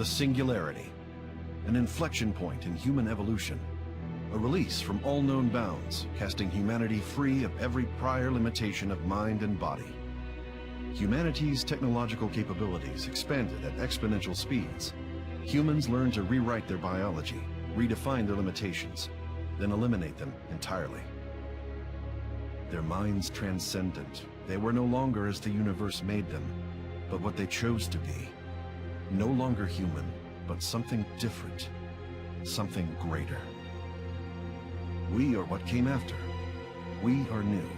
the Singularity, an inflection point in human evolution, a release from all known bounds, casting humanity free of every prior limitation of mind and body. Humanity's technological capabilities expanded at exponential speeds. Humans learned to rewrite their biology, redefine their limitations, then eliminate them entirely. Their minds transcendent. They were no longer as the universe made them, but what they chose to be. No longer human, but something different, something greater. We are what came after. We are new.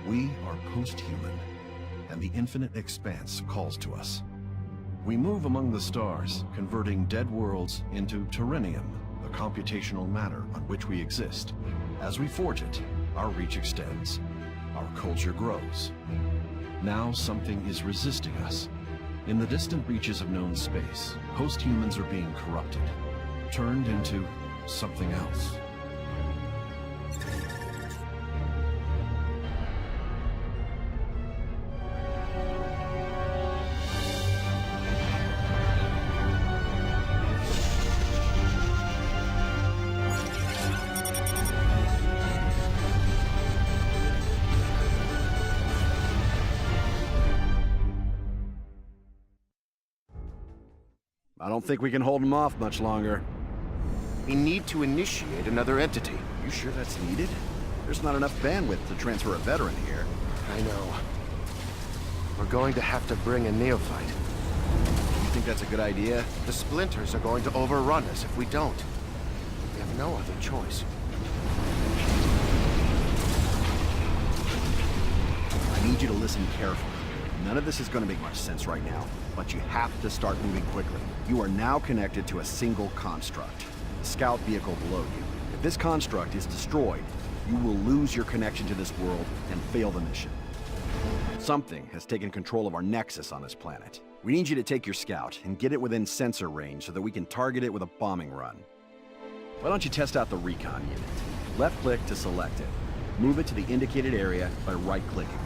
We are post-human, and the infinite expanse calls to us. We move among the stars, converting dead worlds into terrenium, the computational matter on which we exist. As we forge it, our reach extends. Our culture grows. Now something is resisting us. In the distant reaches of known space, post-humans are being corrupted, turned into something else. I don't think we can hold them off much longer. We need to initiate another entity. You sure that's needed? There's not enough bandwidth to transfer a veteran here. I know. We're going to have to bring a neophyte. You think that's a good idea? The splinters are going to overrun us if we don't. We have no other choice. I need you to listen carefully. None of this is going to make much sense right now, but you have to start moving quickly. You are now connected to a single construct, the scout vehicle below you. If this construct is destroyed, you will lose your connection to this world and fail the mission. Something has taken control of our nexus on this planet. We need you to take your scout and get it within sensor range so that we can target it with a bombing run. Why don't you test out the recon unit? Left-click to select it. Move it to the indicated area by right-clicking.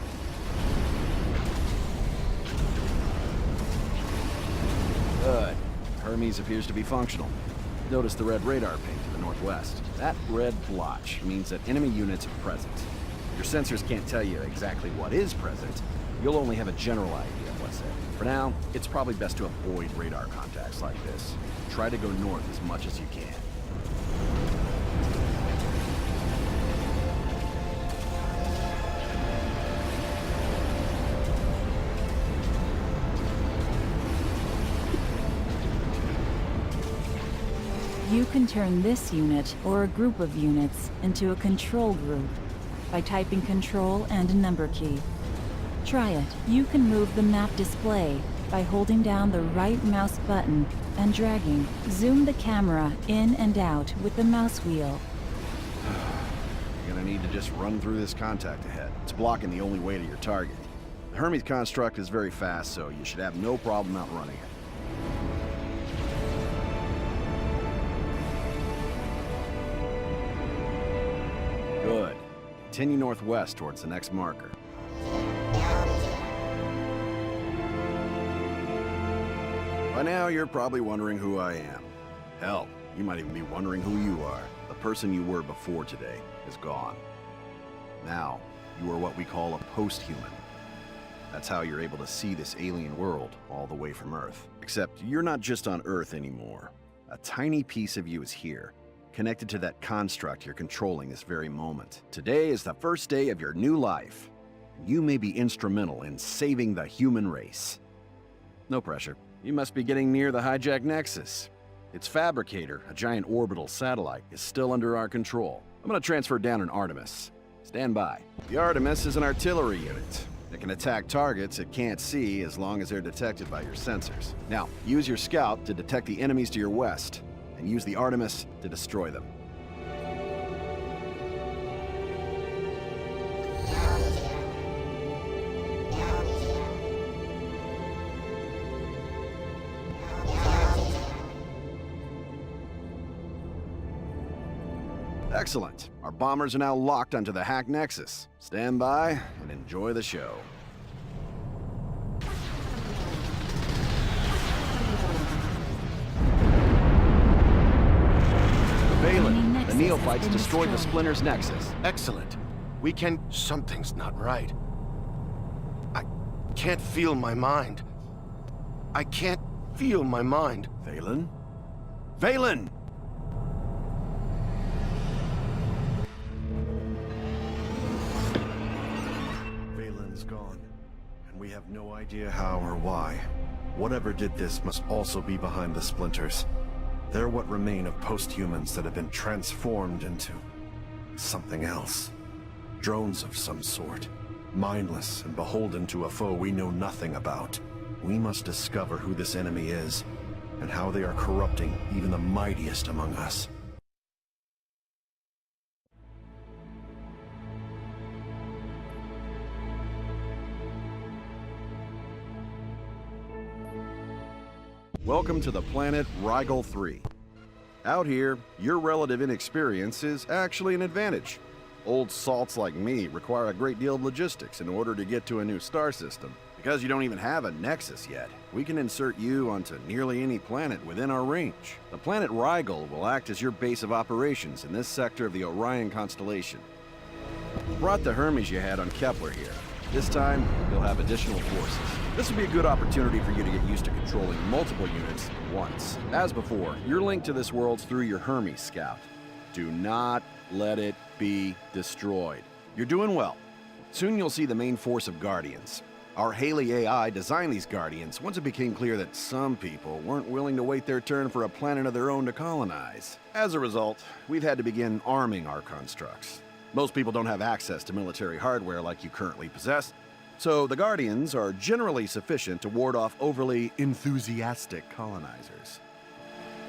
Good. Hermes appears to be functional. Notice the red radar paint to the northwest. That red blotch means that enemy units are present. Your sensors can't tell you exactly what is present. You'll only have a general idea of what's there. For now, it's probably best to avoid radar contacts like this. Try to go north as much as you can. You can turn this unit, or a group of units, into a control group by typing Control and a number key. Try it. You can move the map display by holding down the right mouse button and dragging. Zoom the camera in and out with the mouse wheel. You're gonna need to just run through this contact ahead. It's blocking the only way to your target. The Hermes construct is very fast, so you should have no problem outrunning it. Good. Continue northwest towards the next marker. By now, you're probably wondering who I am. Hell, you might even be wondering who you are. The person you were before today is gone. Now, you are what we call a post-human. That's how you're able to see this alien world all the way from Earth. Except you're not just on Earth anymore. A tiny piece of you is here, connected to that construct you're controlling this very moment. Today is the first day of your new life. You may be instrumental in saving the human race. No pressure. You must be getting near the hijacked Nexus. Its fabricator, a giant orbital satellite, is still under our control. I'm gonna transfer down an Artemis. Stand by. The Artemis is an artillery unit. It can attack targets it can't see as long as they're detected by your sensors. Now, use your scout to detect the enemies to your west, and use the Artemis to destroy them. Excellent. Our bombers are now locked onto the hacked Nexus. Stand by and enjoy the show. tiny Phelan, nexus the has neophytes been destroyed the destroyed. Splinter's nexus. Excellent. We can... Something's not right. I can't feel my mind. I can't feel my mind. Phelan? Phelan! Valen's gone, and we have no idea how or why. Whatever did this must also be behind the splinters. They're what remain of post-humans that have been transformed into something else. Drones of some sort, mindless and beholden to a foe we know nothing about. We must discover who this enemy is, and how they are corrupting even the mightiest among us. Welcome to the planet Rigel 3. Out here, your relative inexperience is actually an advantage. Old salts like me require a great deal of logistics in order to get to a new star system. Because you don't even have a nexus yet, we can insert you onto nearly any planet within our range. The planet Rigel will act as your base of operations in this sector of the Orion constellation. Brought the Hermes you had on Kepler here. This time, you'll have additional forces. This will be a good opportunity for you to get used to controlling multiple units at once. As before, your link to this world's through your Hermes scout. Do not let it be destroyed. You're doing well. Soon you'll see the main force of Guardians. Our Haley AI designed these Guardians once it became clear that some people weren't willing to wait their turn for a planet of their own to colonize. As a result, we've had to begin arming our constructs. Most people don't have access to military hardware like you currently possess, so the Guardians are generally sufficient to ward off overly enthusiastic colonizers.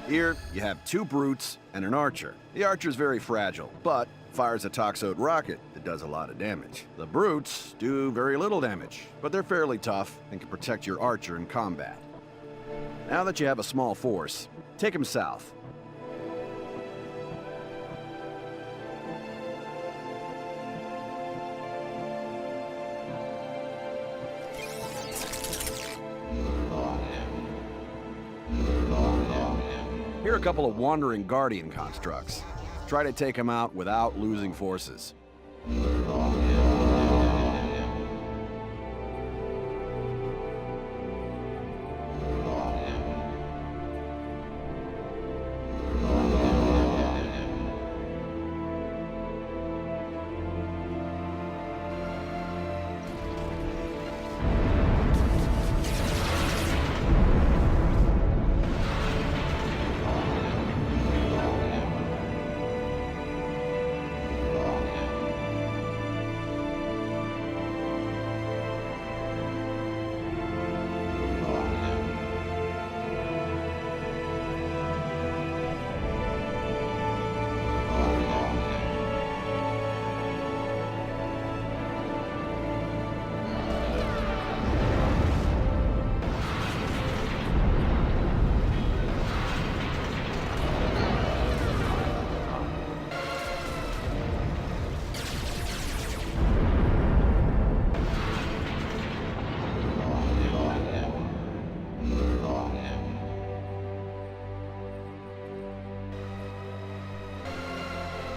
Here, you have 2 brutes and an archer. The archer's very fragile, but fires a Toxote rocket that does a lot of damage. The brutes do very little damage, but they're fairly tough and can protect your archer in combat. Now that you have a small force, take them south. Here are a couple of wandering Guardian constructs. Try to take them out without losing forces.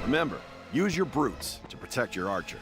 Remember, use your brutes to protect your archer.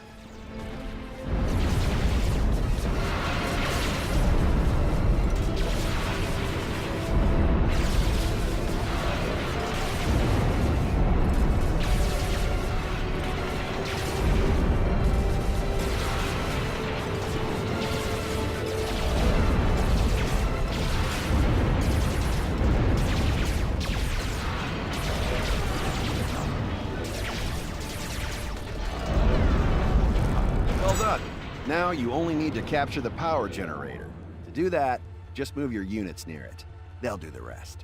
Now you only need to capture the power generator. To do that, just move your units near it. They'll do the rest.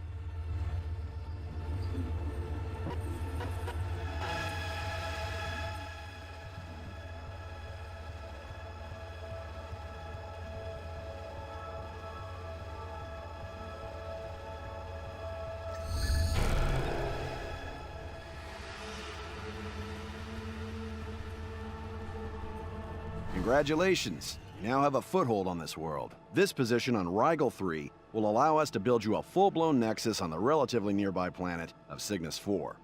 Congratulations! You now have a foothold on this world. This position on Rigel 3 will allow us to build you a full-blown nexus on the relatively nearby planet of Cygnus 4.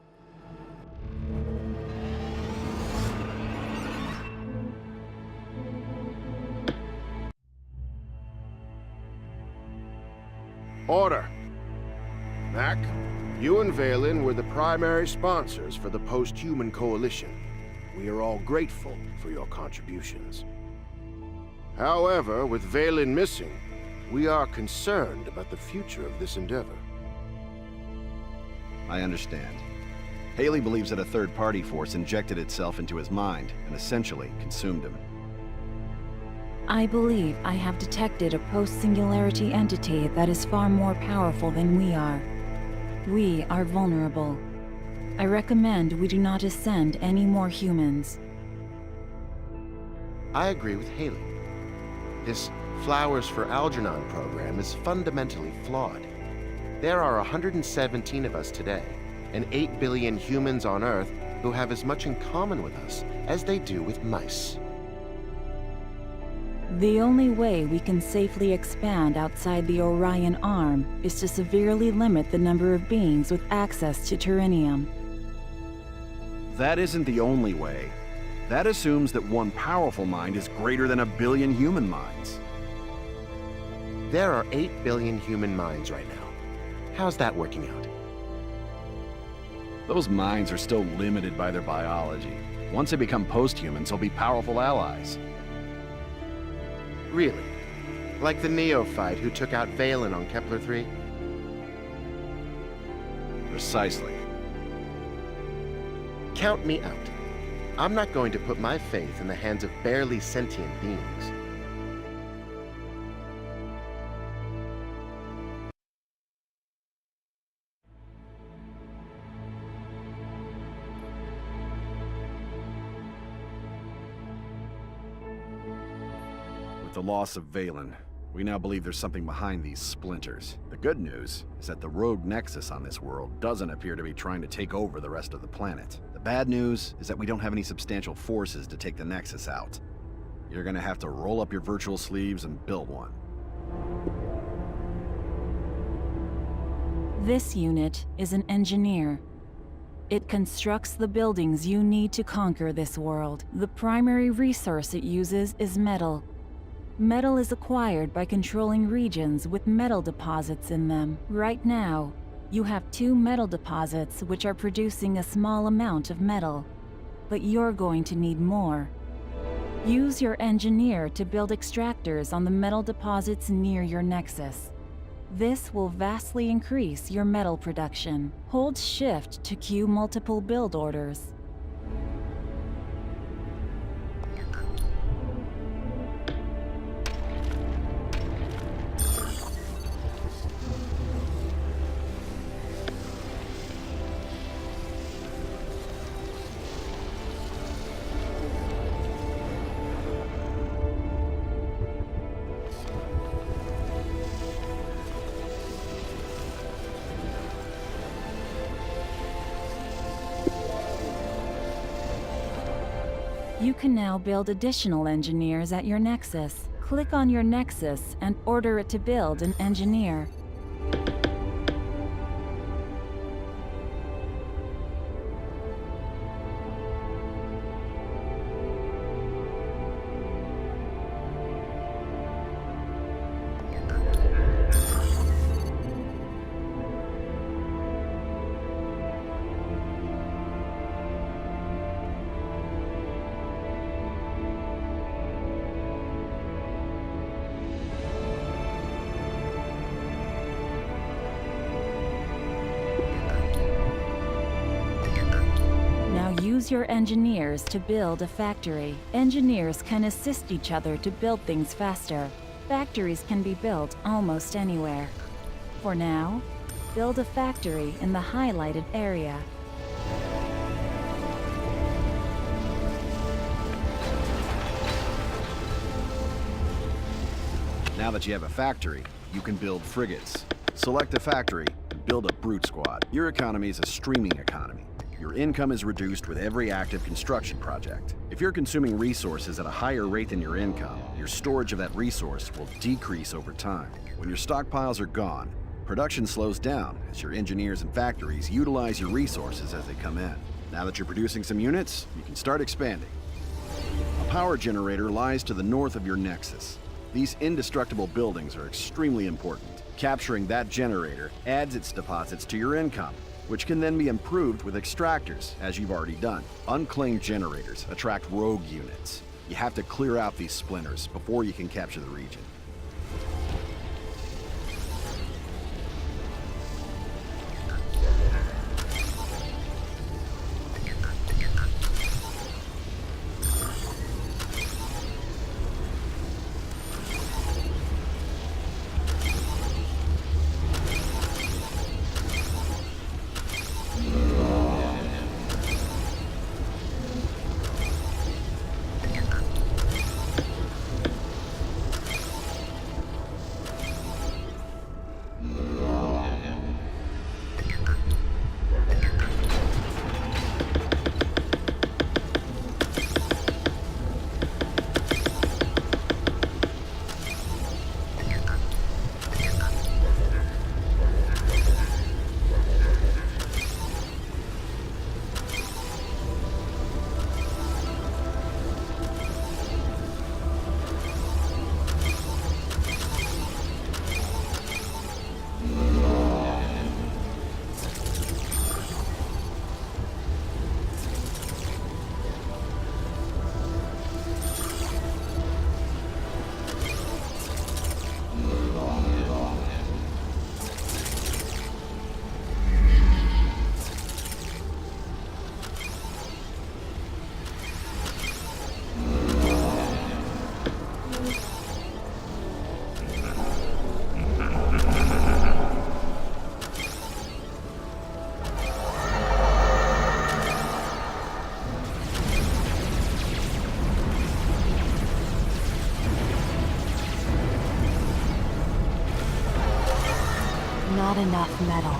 Order. Mac, you and Valen were the primary sponsors for the Post-Human Coalition. We are all grateful for your contributions. However, with Valen missing, we are concerned about the future of this endeavor. I understand. Haley believes that a third-party force injected itself into his mind and essentially consumed him. I believe I have detected a post-singularity entity that is far more powerful than we are. We are vulnerable. I recommend we do not ascend any more humans. I agree with Haley. This Flowers for Algernon program is fundamentally flawed. There are 117 of us today, and 8 billion humans on Earth who have as much in common with us as they do with mice. The only way we can safely expand outside the Orion Arm is to severely limit the number of beings with access to Turinium. That isn't the only way. That assumes that one powerful mind is greater than a billion human minds. There are 8 billion human minds right now. How's that working out? Those minds are still limited by their biology. Once they become post-humans, they'll be powerful allies. Really? Like the neophyte who took out Valen on Kepler-3? Precisely. Count me out. I'm not going to put my faith in the hands of barely sentient beings. With the loss of Valen, we now believe there's something behind these splinters. The good news is that the rogue nexus on this world doesn't appear to be trying to take over the rest of the planet. The bad news is that we don't have any substantial forces to take the nexus out. You're gonna have to roll up your virtual sleeves and build one. This unit is an engineer. It constructs the buildings you need to conquer this world. The primary resource it uses is metal. Metal is acquired by controlling regions with metal deposits in them. Right now, you have 2 metal deposits which are producing a small amount of metal, but you're going to need more. Use your engineer to build extractors on the metal deposits near your nexus. This will vastly increase your metal production. Hold Shift to queue multiple build orders. You can now build additional engineers at your nexus. Click on your nexus and order it to build an engineer. Use your engineers to build a factory. Engineers can assist each other to build things faster. Factories can be built almost anywhere. For now, build a factory in the highlighted area. Now that you have a factory, you can build frigates. Select a factory and build a brute squad. Your economy is a streaming economy. Your income is reduced with every active construction project. If you're consuming resources at a higher rate than your income, your storage of that resource will decrease over time. When your stockpiles are gone, production slows down as your engineers and factories utilize your resources as they come in. Now that you're producing some units, you can start expanding. A power generator lies to the north of your nexus. These indestructible buildings are extremely important. Capturing that generator adds its deposits to your income, which can then be improved with extractors, as you've already done. Unclaimed generators attract rogue units. You have to clear out these splinters before you can capture the region. Not enough metal.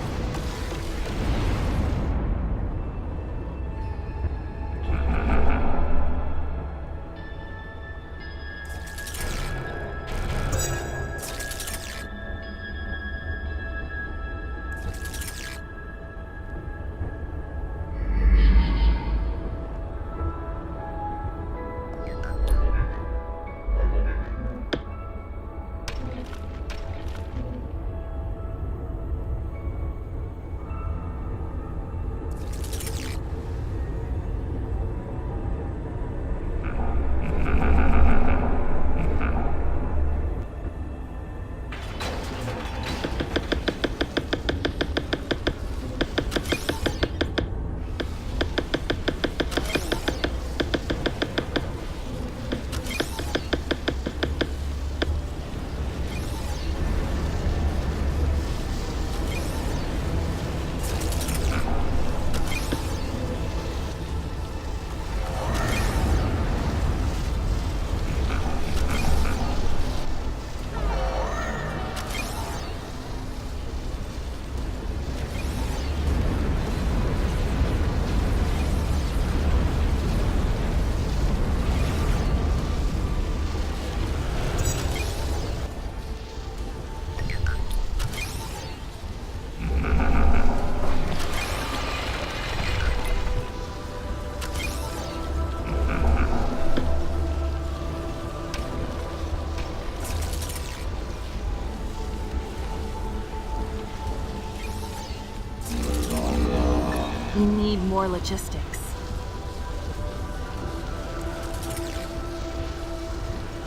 We need more logistics.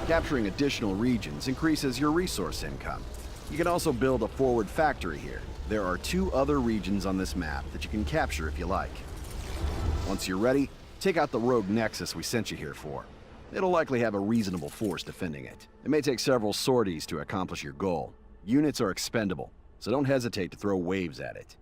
Capturing additional regions increases your resource income. You can also build a forward factory here. There are 2 other regions on this map that you can capture if you like. Once you're ready, take out the rogue nexus we sent you here for. It'll likely have a reasonable force defending it. It may take several sorties to accomplish your goal. Units are expendable, so don't hesitate to throw waves at it.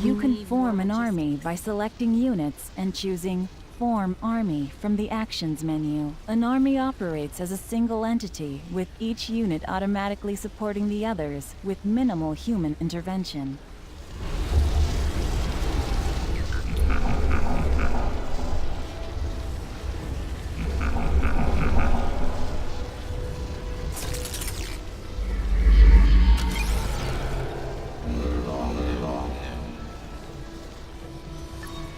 You can form an army by selecting units and choosing Form Army from the Actions menu. An army operates as a single entity, with each unit automatically supporting the others with minimal human intervention.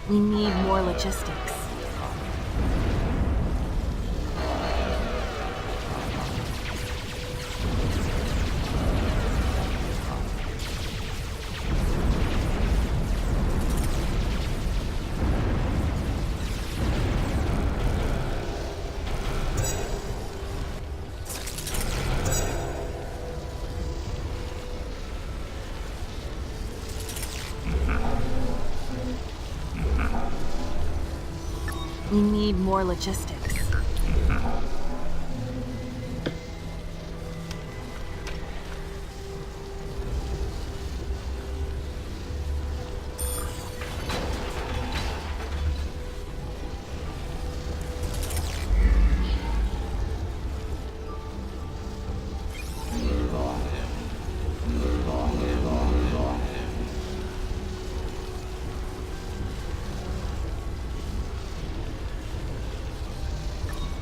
We need more logistics. We need more logistics.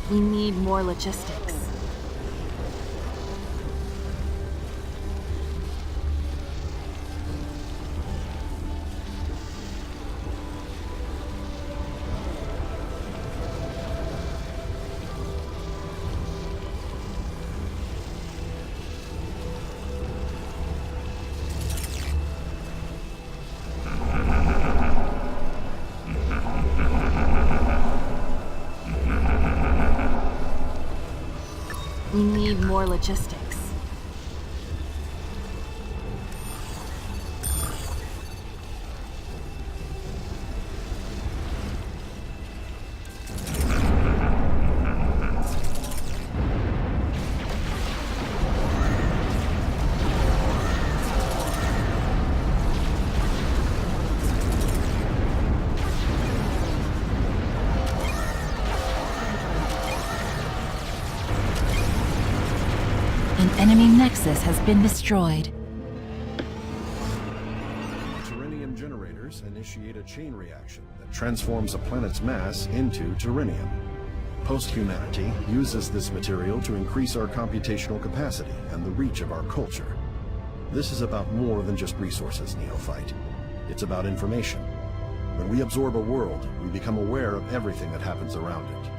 We need more logistics. We need more logistics. An enemy nexus has been destroyed. Terrenium generators initiate a chain reaction that transforms a planet's mass into terrenium. Post-humanity uses this material to increase our computational capacity and the reach of our culture. This is about more than just resources, Neophyte. It's about information. When we absorb a world, we become aware of everything that happens around it.